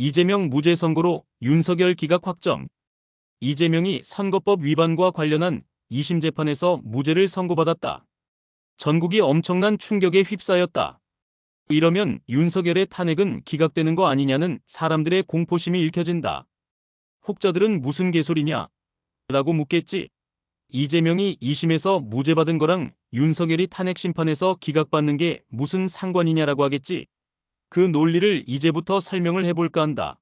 이재명 무죄 선고로 윤석열 기각 확정. 이재명이 선거법 위반과 관련한 2심 재판에서 무죄를 선고받았다. 전국이 엄청난 충격에 휩싸였다. 이러면 윤석열의 탄핵은 기각되는 거 아니냐는 사람들의 공포심이 읽혀진다. 혹자들은 무슨 개소리냐? 라고 묻겠지. 이재명이 2심에서 무죄받은 거랑 윤석열이 탄핵 심판에서 기각받는 게 무슨 상관이냐라고 하겠지. 그 논리를 이제부터 설명을 해볼까 한다.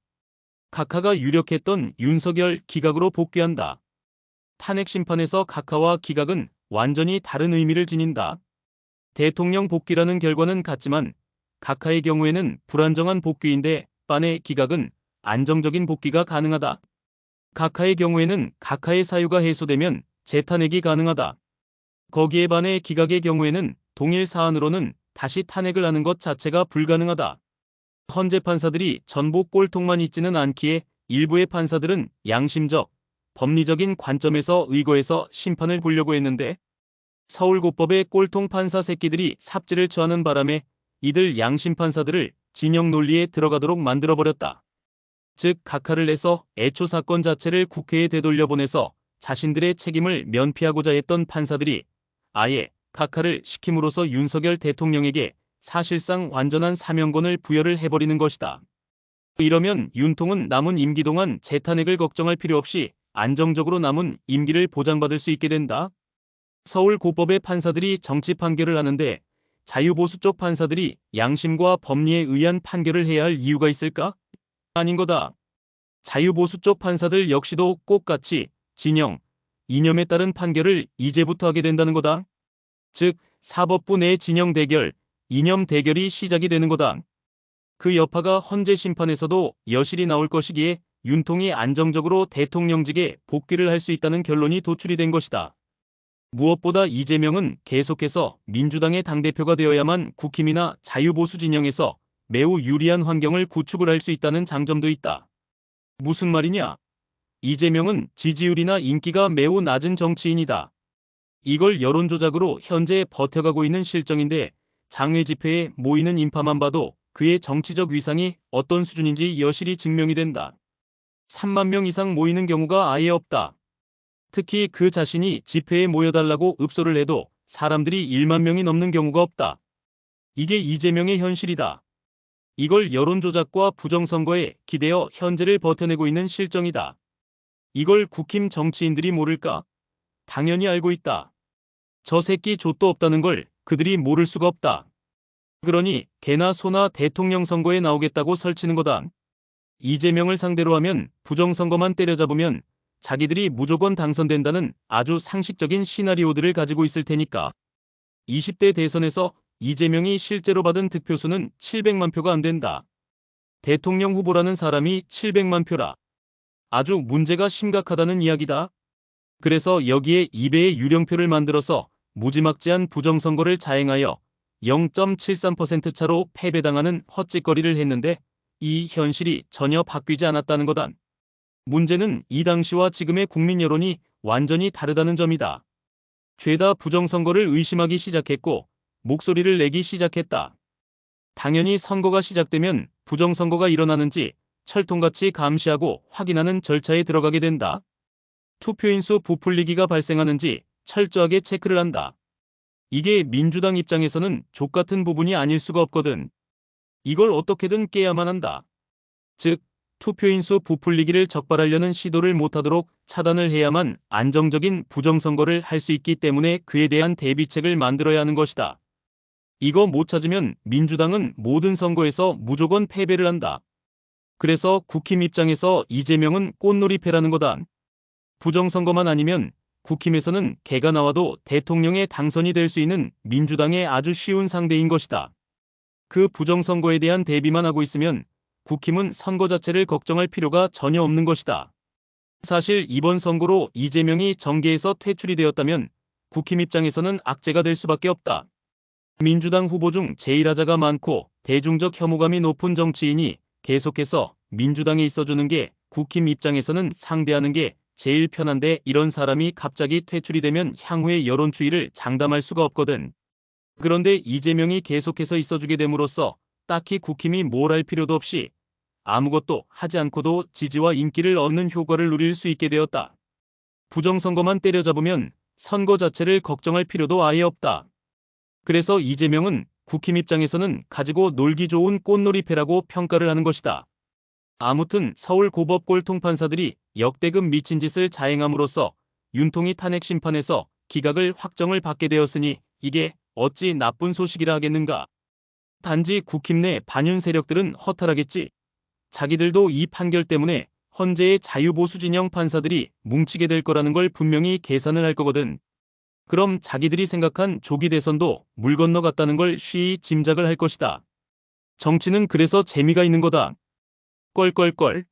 각하가 유력했던 윤석열 기각으로 복귀한다. 탄핵 심판에서 각하와 기각은 완전히 다른 의미를 지닌다. 대통령 복귀라는 결과는 같지만 각하의 경우에는 불안정한 복귀인데 반의 기각은 안정적인 복귀가 가능하다. 각하의 경우에는 각하의 사유가 해소되면 재탄핵이 가능하다. 거기에 반해 기각의 경우에는 동일 사안으로는 다시 탄핵을 하는 것 자체가 불가능하다. 헌재 판사들이 전부 꼴통만 있지는 않기에 일부의 판사들은 양심적, 법리적인 관점에서 의거해서 심판을 보려고 했는데 서울고법의 꼴통 판사 새끼들이 삽질을 처하는 바람에 이들 양심 판사들을 진영 논리에 들어가도록 만들어버렸다. 즉 각하를 내서 애초 사건 자체를 국회에 되돌려보내서 자신들의 책임을 면피하고자 했던 판사들이 아예 각하를 시킴으로써 윤석열 대통령에게 사실상 완전한 사명권을 부여를 해버리는 것이다. 이러면 윤통은 남은 임기 동안 재탄핵을 걱정할 필요 없이 안정적으로 남은 임기를 보장받을 수 있게 된다. 서울고법의 판사들이 정치 판결을 하는데 자유보수 쪽 판사들이 양심과 법리에 의한 판결을 해야 할 이유가 있을까? 아닌 거다. 자유보수 쪽 판사들 역시도 똑같이 진영, 이념에 따른 판결을 이제부터 하게 된다는 거다. 즉 사법부 내 진영 대결, 이념 대결이 시작이 되는 거다. 그 여파가 헌재 심판에서도 여실히 나올 것이기에 윤통이 안정적으로 대통령직에 복귀를 할 수 있다는 결론이 도출이 된 것이다. 무엇보다 이재명은 계속해서 민주당의 당대표가 되어야만 국힘이나 자유보수 진영에서 매우 유리한 환경을 구축을 할 수 있다는 장점도 있다. 무슨 말이냐? 이재명은 지지율이나 인기가 매우 낮은 정치인이다. 이걸 여론조작으로 현재 버텨가고 있는 실정인데 장외 집회에 모이는 인파만 봐도 그의 정치적 위상이 어떤 수준인지 여실히 증명이 된다. 3만 명 이상 모이는 경우가 아예 없다. 특히 그 자신이 집회에 모여달라고 읍소를 해도 사람들이 1만 명이 넘는 경우가 없다. 이게 이재명의 현실이다. 이걸 여론조작과 부정선거에 기대어 현재를 버텨내고 있는 실정이다. 이걸 국힘 정치인들이 모를까? 당연히 알고 있다. 저 새끼 좆도 없다는 걸 그들이 모를 수가 없다. 그러니 개나 소나 대통령 선거에 나오겠다고 설치는 거다. 이재명을 상대로 하면 부정선거만 때려잡으면 자기들이 무조건 당선된다는 아주 상식적인 시나리오들을 가지고 있을 테니까. 20대 대선에서 이재명이 실제로 받은 득표수는 700만 표가 안 된다. 대통령 후보라는 사람이 700만 표라. 아주 문제가 심각하다는 이야기다. 그래서 여기에 2배의 유령표를 만들어서 무지막지한 부정선거를 자행하여 0.73% 차로 패배당하는 헛짓거리를 했는데 이 현실이 전혀 바뀌지 않았다는 거다. 문제는 이 당시와 지금의 국민 여론이 완전히 다르다는 점이다. 죄다 부정선거를 의심하기 시작했고 목소리를 내기 시작했다. 당연히 선거가 시작되면 부정선거가 일어나는지 철통같이 감시하고 확인하는 절차에 들어가게 된다. 투표인수 부풀리기가 발생하는지 철저하게 체크를 한다. 이게 민주당 입장에서는 족같은 부분이 아닐 수가 없거든. 이걸 어떻게든 깨야만 한다. 즉 투표인수 부풀리기를 적발하려는 시도를 못하도록 차단을 해야만 안정적인 부정선거를 할 수 있기 때문에 그에 대한 대비책을 만들어야 하는 것이다. 이거 못 찾으면 민주당은 모든 선거에서 무조건 패배를 한다. 그래서 국힘 입장에서 이재명은 꽃놀이패라는 거다. 부정선거만 아니면 국힘에서는 개가 나와도 대통령에 당선이 될 수 있는 민주당의 아주 쉬운 상대인 것이다. 그 부정선거에 대한 대비만 하고 있으면 국힘은 선거 자체를 걱정할 필요가 전혀 없는 것이다. 사실 이번 선거로 이재명이 정계에서 퇴출이 되었다면 국힘 입장에서는 악재가 될 수밖에 없다. 민주당 후보 중 제일 하자가 많고 대중적 혐오감이 높은 정치인이 계속해서 민주당에 있어주는 게 국힘 입장에서는 상대하는 게 제일 편한데 이런 사람이 갑자기 퇴출이 되면 향후의 여론 추이를 장담할 수가 없거든. 그런데 이재명이 계속해서 있어주게 됨으로써 딱히 국힘이 뭘 할 필요도 없이 아무것도 하지 않고도 지지와 인기를 얻는 효과를 누릴 수 있게 되었다. 부정선거만 때려잡으면 선거 자체를 걱정할 필요도 아예 없다. 그래서 이재명은 국힘 입장에서는 가지고 놀기 좋은 꽃놀이패라고 평가를 하는 것이다. 아무튼 서울고법골 통판사들이 역대급 미친 짓을 자행함으로써 윤통이 탄핵 심판에서 기각을 확정을 받게 되었으니 이게 어찌 나쁜 소식이라 하겠는가. 단지 국힘 내 반윤 세력들은 허탈하겠지. 자기들도 이 판결 때문에 헌재의 자유보수 진영 판사들이 뭉치게 될 거라는 걸 분명히 계산을 할 거거든. 그럼 자기들이 생각한 조기 대선도 물 건너갔다는 걸 쉬이 짐작을 할 것이다. 정치는 그래서 재미가 있는 거다. 껄껄껄.